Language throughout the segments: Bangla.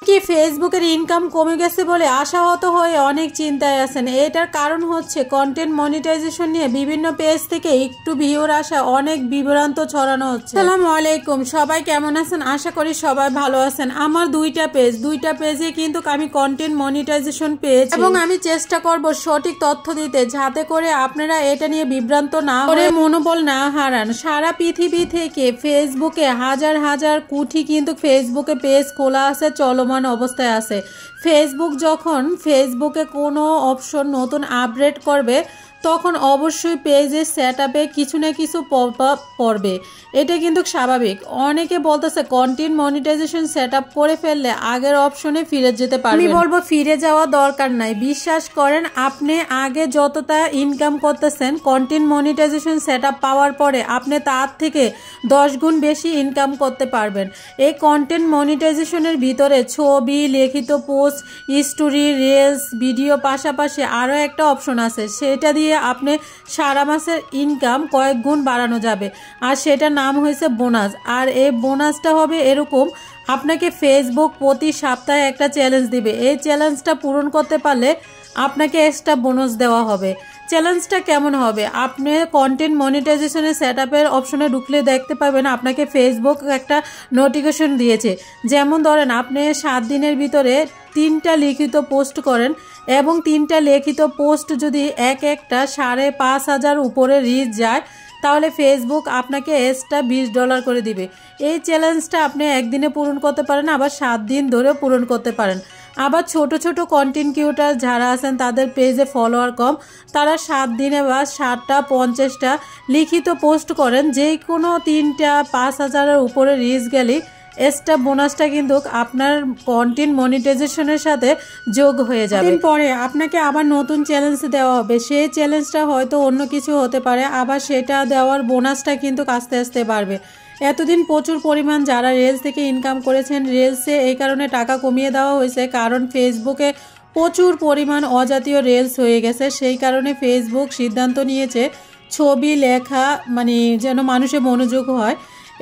কি ফেসবুকের ইনকাম কমে গেছে বলে আশাহত হয়ে অনেক চিন্তায় আছেন। এটার কারণ হচ্ছে কন্টেন্ট মনিটাইজেশন নিয়ে বিভিন্ন পেজ থেকে একটু ভিউর আসা অনেক বিভ্রান্ত ছড়ানো হচ্ছে। আসসালামু আলাইকুম, সবাই কেমন আছেন? আশা করি সবাই ভালো আছেন। আমার দুইটা পেজে কিন্তু আমি কন্টেন্ট মনিটাইজেশন পেয়েছি এবং আমি চেষ্টা করব সঠিক তথ্য দিতে, যাতে করে আপনারা এটা নিয়ে বিভ্রান্ত না করে মনোবল না হারান। সারা পৃথিবী থেকে ফেসবুকে হাজার হাজার কোটি কিন্তু ফেসবুকে পেজ খোলা আছে, চলমান অবস্থায় আছে। ফেসবুক যখন ফেসবুকে কোনো অপশন নতুন আপডেট করবে তখন অবশ্যই পেজের সেটআপে কিছু না কিছু পপআপ পড়বে। এটা কিন্তু স্বাভাবিক। অনেকে বলতেছে কন্টেন্ট মনিটাইজেশন সেটআপ করে ফেললে আগের অপশনে ফিরে যেতে পারবেন। আমি বলবো ফিরে যাওয়া দরকার নাই। বিশ্বাস করেন, আপনি আগে যতটা ইনকাম করতেছেন কন্টেন্ট মনিটাইজেশন সেটআপ পাওয়ার পরে আপনি তার থেকে 10 গুণ বেশি ইনকাম করতে পারবেন। এই কন্টেন্ট মনিটাইজেশনের ভিতরে ছবি, লিখিত পোস্ট, স্টোরি, রিলস, ভিডিও পাশাপাশি আরও একটা অপশন আছে। সেটা দিয়ে আপনি সারা মাসের ইনকাম কয়েক গুণ বাড়ানো যাবে, আর সেটার নাম হয়েছে বোনাস। আর এই বোনাসটা হবে এরকম, আপনাকে ফেসবুক প্রতি সপ্তাহে একটা চ্যালেঞ্জ দিবে। এই চ্যালেঞ্জটা পূরণ করতে পারলে আপনাকে এক্সট্রা বোনাস দেওয়া হবে। চ্যালেঞ্জটা কেমন হবে? আপনি কন্টেন্ট মনিটাইজেশনের সেটআপের অপশনে ঢুকলে দেখতে পাবেন আপনাকে ফেসবুক একটা নোটিফিকেশন দিয়েছে। যেমন ধরেন, আপনি 7 দিনের ভিতরে 3টা লিখিত পোস্ট করেন এবং 3টা লিখিত পোস্ট যদি একটা $5,500 উপরে রিচ যায়, তাহলে ফেসবুক আপনাকে এক্সট্রা $20 করে দিবে। এই চ্যালেঞ্জটা আপনি একদিনে পূরণ করতে পারেন, আবার 7 দিন ধরেও পূরণ করতে পারেন। আবার ছোট ছোট কন্টেন্ট ক্রিয়েটর যারা আছেন তাদের পেজে ফলোয়ার কম, তারা 7 দিনে বা 7টা 50টা লিখিত পোস্ট করেন, যে কোনো 3টা 5,000-এর উপরে রিচ গেলে এক্সট্রা বোনাসটা কিন্তু আপনার কন্টেন্ট মনিটাইজেশনের সাথে যোগ হয়ে যাবে। দিন পরে আপনাকে আবার নতুন চ্যালেঞ্জ দেওয়া হবে। সেই চ্যালেঞ্জটা হয়তো অন্য কিছু হতে পারে, আবার সেটা দেওয়ার বোনাসটা কিন্তু আস্তে আস্তে বাড়বে। এতদিন প্রচুর পরিমাণ যারা রিলস থেকে ইনকাম করেছেন, রিলসে এই কারণে টাকা কমিয়ে দেওয়া হয়েছে, কারণ ফেসবুকে প্রচুর পরিমাণ অজাতীয় রিলস হয়ে গেছে। সেই কারণে ফেসবুক সিদ্ধান্ত নিয়েছে ছবি লেখা যেন মানুষের মনোযোগ হয়।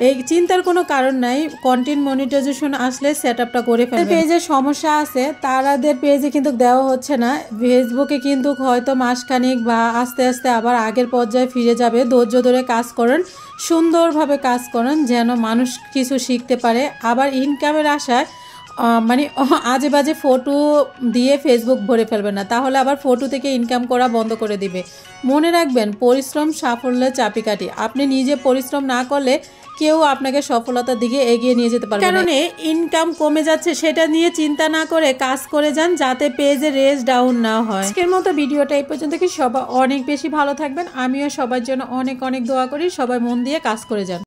এই চিন্তার কোনো কারণ নাই। কন্টেন্ট মনিটাইজেশন আসলে সেটআপটা করে ফেলবে। পেজে সমস্যা আছে, তাদের পেজে কিন্তু দেওয়া হচ্ছে না। ফেসবুকে কিন্তু হয়তো মাসখানিক বা আস্তে আস্তে আবার আগের পর্যায়ে ফিরে যাবে। ধৈর্য ধরে কাজ করেন, সুন্দরভাবে কাজ করেন, যেন মানুষ কিছু শিখতে পারে। আবার ইনকামের আশায় আজে বাজে ফটো দিয়ে ফেসবুক ভরে ফেলবে না, তাহলে আবার ফটো থেকে ইনকাম করা বন্ধ করে দিবে। মনে রাখবেন, পরিশ্রম সাফল্যের চাবিকাঠি। আপনি নিজে পরিশ্রম না করলে কেউ আপনাকে সফলতার দিকে এগিয়ে নিয়ে যেতে পারবে না। কারণে ইনকাম কমে যাচ্ছে সেটা নিয়ে চিন্তা না করে কাজ করে যান, যাতে পেজে রেস ডাউন না হয়। আজকের মতো ভিডিওটা এই পর্যন্ত। কি সবাই অনেক বেশি ভালো থাকবেন। আমিও সবার জন্য অনেক অনেক দোয়া করি। সবাই মন দিয়ে কাজ করে যান।